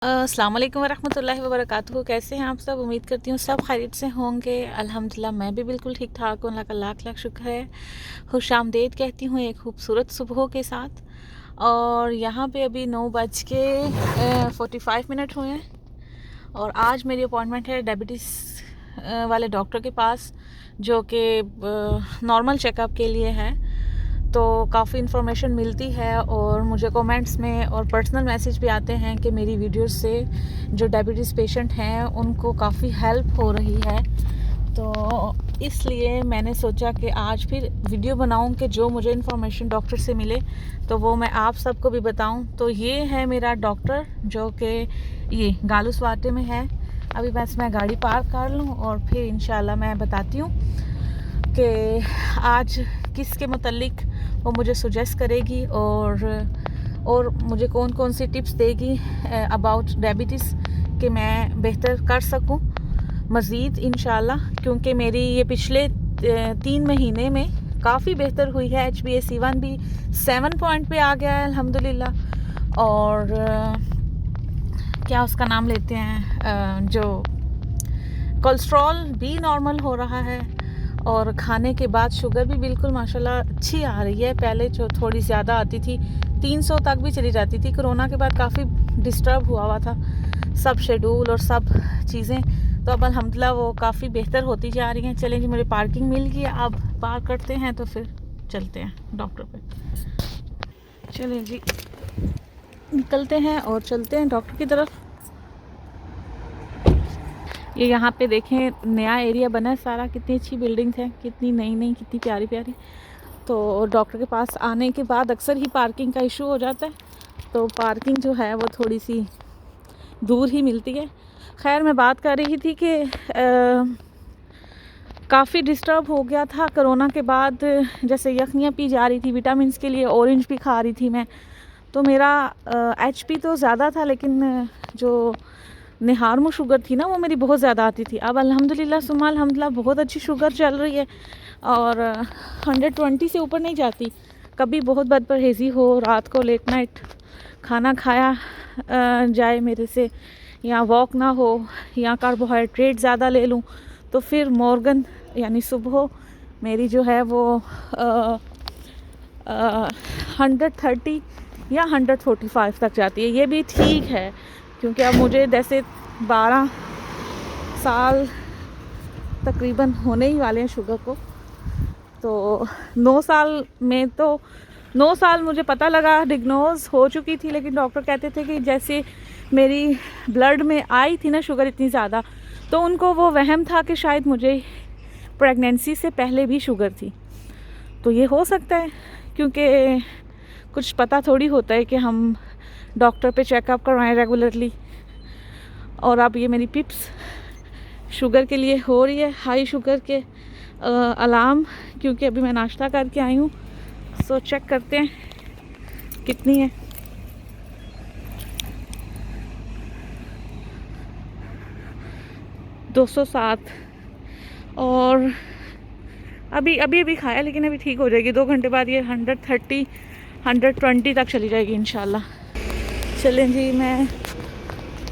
अस्सलाम वालेकुम वरहमतुल्लाहि वबरकातुहू। कैसे हैं आप सब? उम्मीद करती हूँ सब खैरियत से होंगे। अल्हम्दुलिल्लाह मैं भी बिल्कुल ठीक ठाक हूँ। अल्लाह का लाख लाख शुक्र है। खुशामदीद कहती हूँ एक खूबसूरत सुबह के साथ। और यहाँ पे अभी 9:45 हुए हैं और आज मेरी अपॉइंटमेंट है डायबिटीज़ वाले डॉक्टर के पास, जो कि नॉर्मल चेकअप के लिए है। तो काफ़ी इन्फॉर्मेशन मिलती है और मुझे कमेंट्स में और पर्सनल मैसेज भी आते हैं कि मेरी वीडियोस से जो डायबिटीज़ पेशेंट हैं उनको काफ़ी हेल्प हो रही है। तो इसलिए मैंने सोचा कि आज फिर वीडियो बनाऊं कि जो मुझे इन्फॉर्मेशन डॉक्टर से मिले तो वो मैं आप सबको भी बताऊं। तो ये है मेरा डॉक्टर जो कि ये गालूसवाटे में है। अभी बस मैं गाड़ी पार्क कर लूँ और फिर इंशाल्लाह मैं बताती हूँ कि आज किसके मुतल्लिक वो मुझे सुजेस्ट करेगी और मुझे कौन कौन सी टिप्स देगी अबाउट डायबिटीज़ कि मैं बेहतर कर सकूं मज़ीद इंशाल्लाह। क्योंकि मेरी ये पिछले 3 महीने में काफ़ी बेहतर हुई है। HbA1c भी 7 पॉइंट पे आ गया है अल्हम्दुलिल्लाह। और क्या उसका नाम लेते हैं, जो कोलेस्ट्रॉल भी नॉर्मल हो रहा है और खाने के बाद शुगर भी बिल्कुल माशाल्लाह अच्छी आ रही है। पहले जो थोड़ी ज़्यादा आती थी 300 तक भी चली जाती थी। कोरोना के बाद काफ़ी डिस्टर्ब हुआ था सब शेड्यूल और सब चीज़ें। तो अब अल्हम्दुलिल्लाह वो काफ़ी बेहतर होती जा रही हैं। चलें जी, मुझे पार्किंग मिल गई है, अब पार्क करते हैं तो फिर चलते हैं डॉक्टर पे। चलें जी, निकलते हैं और चलते हैं डॉक्टर की तरफ। ये यहाँ पे देखें नया एरिया बना है सारा, कितनी अच्छी बिल्डिंग्स हैं, कितनी नई नई, कितनी प्यारी प्यारी। तो डॉक्टर के पास आने के बाद अक्सर ही पार्किंग का इशू हो जाता है, तो पार्किंग जो है वो थोड़ी सी दूर ही मिलती है। खैर मैं बात कर रही थी कि काफ़ी डिस्टर्ब हो गया था कोरोना के बाद। जैसे यखनियाँ पी जा रही थी विटामिन के लिए, ऑरेंज भी खा रही थी मैं, तो मेरा HP तो ज़्यादा था, लेकिन जो निहारमो शुगर थी ना वो मेरी बहुत ज़्यादा आती थी। अब अल्हम्दुलिल्लाह सुम्मा अल्हम्दुलिल्लाह बहुत अच्छी शुगर चल रही है और 120 से ऊपर नहीं जाती। कभी बहुत बदपरहेज़ी हो, रात को लेट नाइट खाना खाया जाए मेरे से, या वॉक ना हो, या कार्बोहाइड्रेट ज़्यादा ले लूँ, तो फिर मॉर्गन यानी सुबह मेरी जो है वो 130 या 145 तक जाती है। ये भी ठीक है क्योंकि अब मुझे जैसे 12 साल तकरीबन होने ही वाले हैं शुगर को। तो 9 साल में तो 9 साल मुझे पता लगा, डिग्नोज हो चुकी थी, लेकिन डॉक्टर कहते थे कि जैसे मेरी ब्लड में आई थी ना शुगर इतनी ज़्यादा, तो उनको वो वहम था कि शायद मुझे प्रेगनेंसी से पहले भी शुगर थी। तो ये हो सकता है, क्योंकि कुछ पता थोड़ी होता है कि हम डॉक्टर पे चेकअप करवाएं रेगुलरली। और अब ये मेरी पिप्स शुगर के लिए हो रही है, हाई शुगर के अलार्म, क्योंकि अभी मैं नाश्ता करके आई हूँ। सो चेक करते हैं कितनी है। $207। और अभी खाया, लेकिन अभी ठीक हो जाएगी। 2 घंटे बाद ये 130 120 तक चली जाएगी इंशाल्लाह। चलें जी, मैं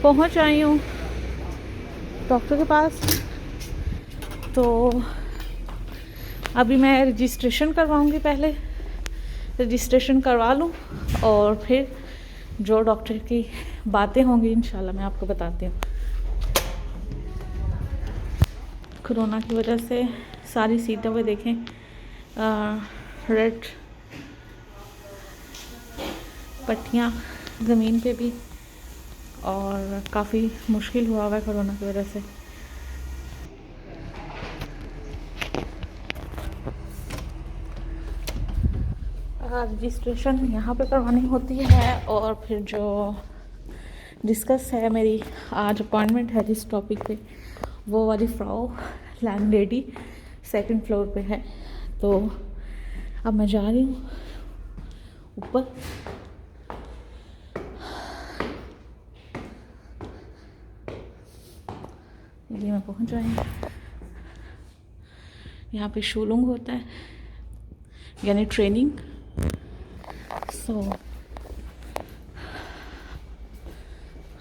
पहुंच आई हूँ डॉक्टर के पास। तो अभी मैं रजिस्ट्रेशन करवाऊँगी, पहले रजिस्ट्रेशन करवा लूँ और फिर जो डॉक्टर की बातें होंगी इंशाल्लाह मैं आपको बताती हूँ। कोरोना की वजह से सारी सीटों पे देखें रेड पट्टियाँ ज़मीन पे भी, और काफ़ी मुश्किल हुआ हुआ है कोरोना की वजह से। रजिस्ट्रेशन यहाँ पे करवानी होती है और फिर जो डिस्कस है मेरी आज अपॉइंटमेंट है जिस टॉपिक पे, वो वाली फ्राउ लैंडलेडी 2nd फ्लोर पे है। तो अब मैं जा रही हूँ ऊपर। ये मैं पहुँच जाए। यहाँ पे शूलुंग होता है यानी ट्रेनिंग। सो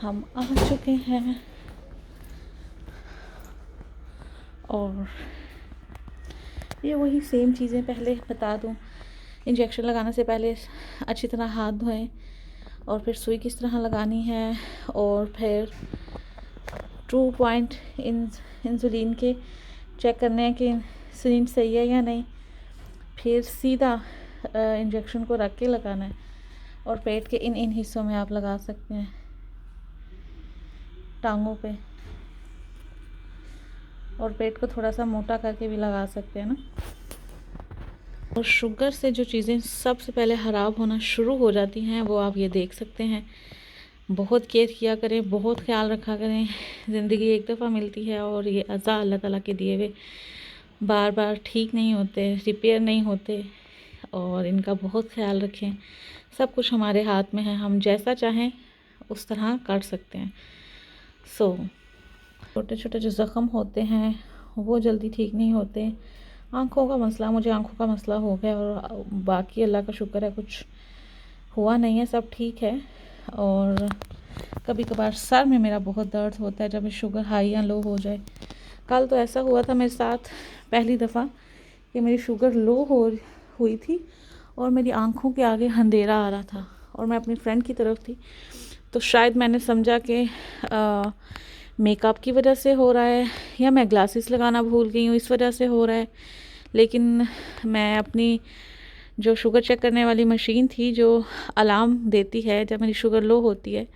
हम आ चुके हैं और ये वही सेम चीज़ें पहले बता दूँ। इंजेक्शन लगाने से पहले अच्छी तरह हाथ धोएं और फिर सुई किस तरह लगानी है और फिर ट्रू पॉइंट इंसुलिन के चेक करने हैं कि इंसुलिन सही है या नहीं। फिर सीधा इंजेक्शन को रख के लगाना है और पेट के इन हिस्सों में आप लगा सकते हैं, टांगों पे, और पेट को थोड़ा सा मोटा करके भी लगा सकते हैं ना। और शुगर से जो चीज़ें सबसे पहले ख़राब होना शुरू हो जाती हैं वो आप ये देख सकते हैं। बहुत केयर किया करें, बहुत ख्याल रखा करें। ज़िंदगी एक दफ़ा मिलती है और ये अज़ा अल्लाह ताला के दिए हुए बार बार ठीक नहीं होते, रिपेयर नहीं होते, और इनका बहुत ख्याल रखें। सब कुछ हमारे हाथ में है, हम जैसा चाहें उस तरह कर सकते हैं। छोटे छोटे जो ज़ख़म होते हैं वो जल्दी ठीक नहीं होते। आँखों का मसला, मुझे आँखों का मसला हो गया और बाकी अल्लाह का शुक्र है कुछ हुआ नहीं है, सब ठीक है। और कभी कभार सर में मेरा बहुत दर्द होता है जब शुगर हाई या लो हो जाए। कल तो ऐसा हुआ था मेरे साथ पहली दफ़ा कि मेरी शुगर लो हुई थी और मेरी आँखों के आगे अंधेरा आ रहा था और मैं अपनी फ्रेंड की तरफ थी, तो शायद मैंने समझा कि मेकअप की वजह से हो रहा है या मैं ग्लासेस लगाना भूल गई हूँ इस वजह से हो रहा है। लेकिन मैं अपनी जो शुगर चेक करने वाली मशीन थी जो अलार्म देती है जब मेरी शुगर लो होती है,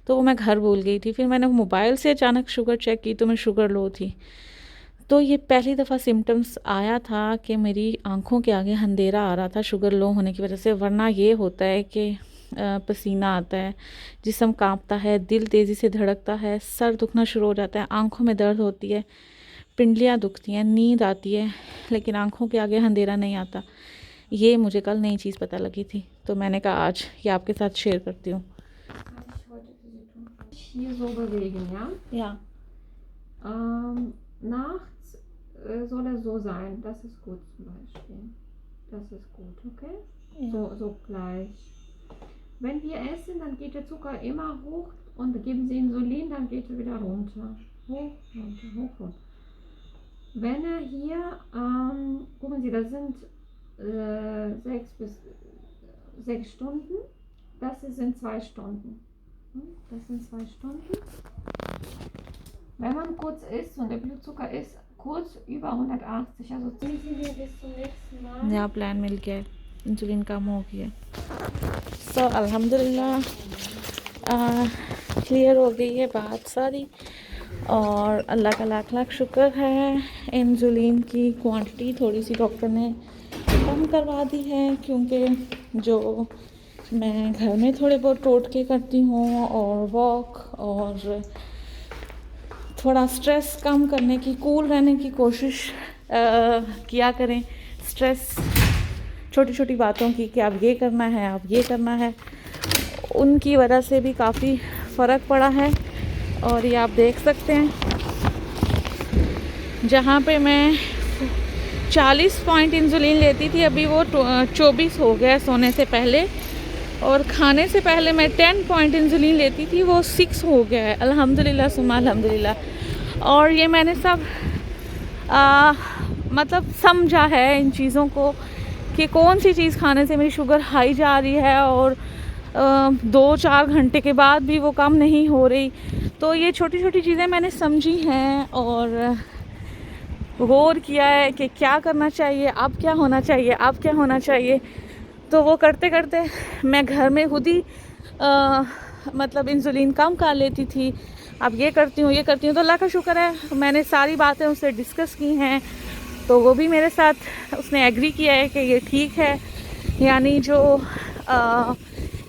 तो वो मैं घर भूल गई थी। फिर मैंने मोबाइल से अचानक शुगर चेक की तो मेरी शुगर लो थी। तो ये पहली दफ़ा सिम्टम्स आया था कि मेरी आँखों के आगे अंधेरा आ रहा था शुगर लो होने की वजह से। वरना ये होता है कि पसीना आता है, जिस्म कांपता है, दिल तेज़ी से धड़कता है, सर दुखना शुरू हो जाता है, आँखों में दर्द होती है, पिंडलियाँ दुखती हैं, नींद आती है, लेकिन आँखों के आगे अंधेरा नहीं आता। ये मुझे कल नई चीज़ पता लगी थी, तो मैंने कहा आज ये आपके साथ शेयर करती हूँ। Hier so bewegen, ja? Ja. Nachts soll er so sein. Das ist gut zum Beispiel. Das ist gut, okay? Ja. So gleich. Wenn wir essen, dann geht der Zucker immer hoch und geben Sie Insulin, dann geht er wieder runter. Hoch, runter, hoch, runter. Wenn er hier, gucken Sie, das sind 6 Stunden. Das sind 2 Stunden. Das sind 2 Stunden. Wenn man kurz isst und der Blutzucker ist kurz über 180, also ziehen wir bis zum nächsten Mal. नया plan मिल गया है, insulin कम हो गया। सो अल्हम्दुलिल्लाह clear हो गई है बात सारी, और अल्लाह का लाख लाख शुक्र है। इंसुलिन की क्वांटिटी थोड़ी सी डॉक्टर ने कम करवा दी है, क्योंकि जो मैं घर में थोड़े बहुत टोटके करती हूँ और वॉक और थोड़ा स्ट्रेस कम करने की, कूल रहने की कोशिश किया करें। स्ट्रेस छोटी छोटी बातों की कि आप ये करना है, आप ये करना है, उनकी वजह से भी काफ़ी फ़र्क पड़ा है। और ये आप देख सकते हैं, जहाँ पे मैं 40 पॉइंट इंसुलिन लेती थी अभी वो 24 हो गया सोने से पहले, और खाने से पहले मैं 10 पॉइंट इंसुलिन लेती थी वो 6 हो गया है। अल्हम्दुलिल्लाह सुम्मा अल्हम्दुलिल्लाह। और ये मैंने सब मतलब समझा है इन चीज़ों को कि कौन सी चीज़ खाने से मेरी शुगर हाई जा रही है और 2-4 घंटे के बाद भी वो कम नहीं हो रही। तो ये छोटी छोटी चीज़ें मैंने समझी हैं और गौर किया है कि क्या करना चाहिए, अब क्या होना चाहिए, अब क्या होना चाहिए। तो वो करते करते मैं घर में खुद ही मतलब इंसुलिन कम कर लेती थी। अब ये करती हूँ, ये करती हूँ। तो अल्लाह का शुक्र है मैंने सारी बातें उससे डिस्कस की हैं, तो वो भी मेरे साथ उसने एग्री किया है कि ये ठीक है। यानी जो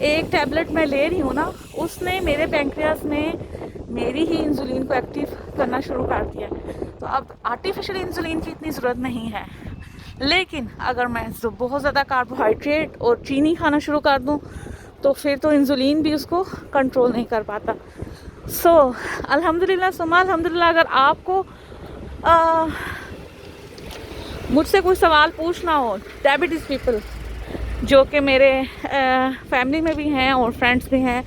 एक टैबलेट मैं ले रही हूँ ना, उसने मेरे पैंक्रियास में मेरी ही इंसुलिन को एक्टिव करना शुरू कर दिया। तो अब आर्टिफिशियल इंसुलिन की इतनी ज़रूरत नहीं है। लेकिन अगर मैं बहुत ज़्यादा कार्बोहाइड्रेट और चीनी खाना शुरू कर दूँ तो फिर तो इंसुलिन भी उसको कंट्रोल नहीं कर पाता। सो अल्हम्दुलिल्लाह सुम्मा अल्हम्दुलिल्लाह। अगर आपको मुझसे कोई सवाल पूछना हो, डायबिटीज़ पीपल जो कि मेरे फैमिली में भी हैं और फ्रेंड्स भी हैं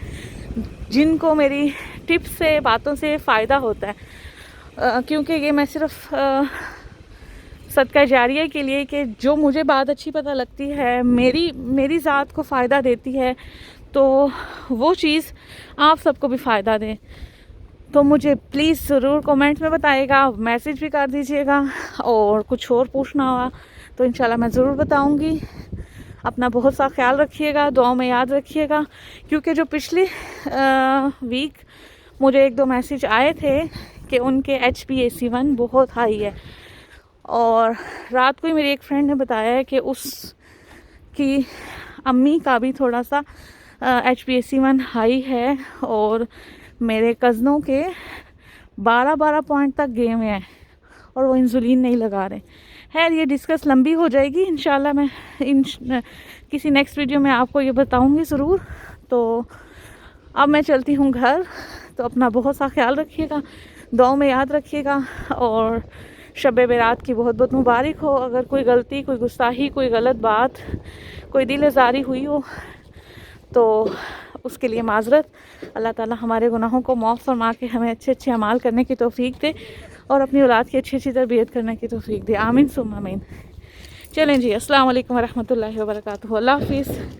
जिनको मेरी टिप्स से, बातों से फ़ायदा होता है। क्योंकि ये मैं सिर्फ सदका जारिया के लिए कि जो मुझे बात अच्छी पता लगती है, मेरी ज़ात को फ़ायदा देती है, तो वो चीज़ आप सबको भी फ़ायदा दे। तो मुझे प्लीज़ ज़रूर कमेंट में बताइएगा, मैसेज भी कर दीजिएगा, और कुछ और पूछना हुआ तो इंशाल्लाह मैं ज़रूर बताऊंगी। अपना बहुत सा ख्याल रखिएगा, दुआओं में याद रखिएगा। क्योंकि जो पिछली वीक मुझे 1-2 मैसेज आए थे कि उनके HbA1C बहुत हाई है, और रात को ही मेरी एक फ्रेंड ने बताया है कि उसकी अम्मी का भी थोड़ा सा HbA1C हाई है, और मेरे कज़नों के 12 पॉइंट तक गए हुए हैं और वो इंसुलिन नहीं लगा रहे। खैर ये डिस्कस लंबी हो जाएगी, इंशाल्लाह मैं किसी नेक्स्ट वीडियो में आपको ये बताऊंगी ज़रूर। तो अब मैं चलती हूँ घर, तो अपना बहुत सा ख्याल रखिएगा, दुआओं में याद रखिएगा, और शब बारात की बहुत बहुत मुबारक हो। अगर कोई गलती, कोई गुस्ताही, कोई गलत बात, कोई दिल आज़ारी हुई हो तो उसके लिए माजरत। अल्लाह ताला हमारे गुनाहों को माफ़ फरमा के हमें अच्छे अच्छे अमाल करने की तौफीक दे, और अपनी औलाद की अच्छी अच्छी तरबियत करने की तौफीक दे। आमीन सुम्मा आमीन। चलें जी, अस्सलाम वालेकुम व रहमतुल्लाहि व बरकातुहू। अल्लाह हाफ़िज़।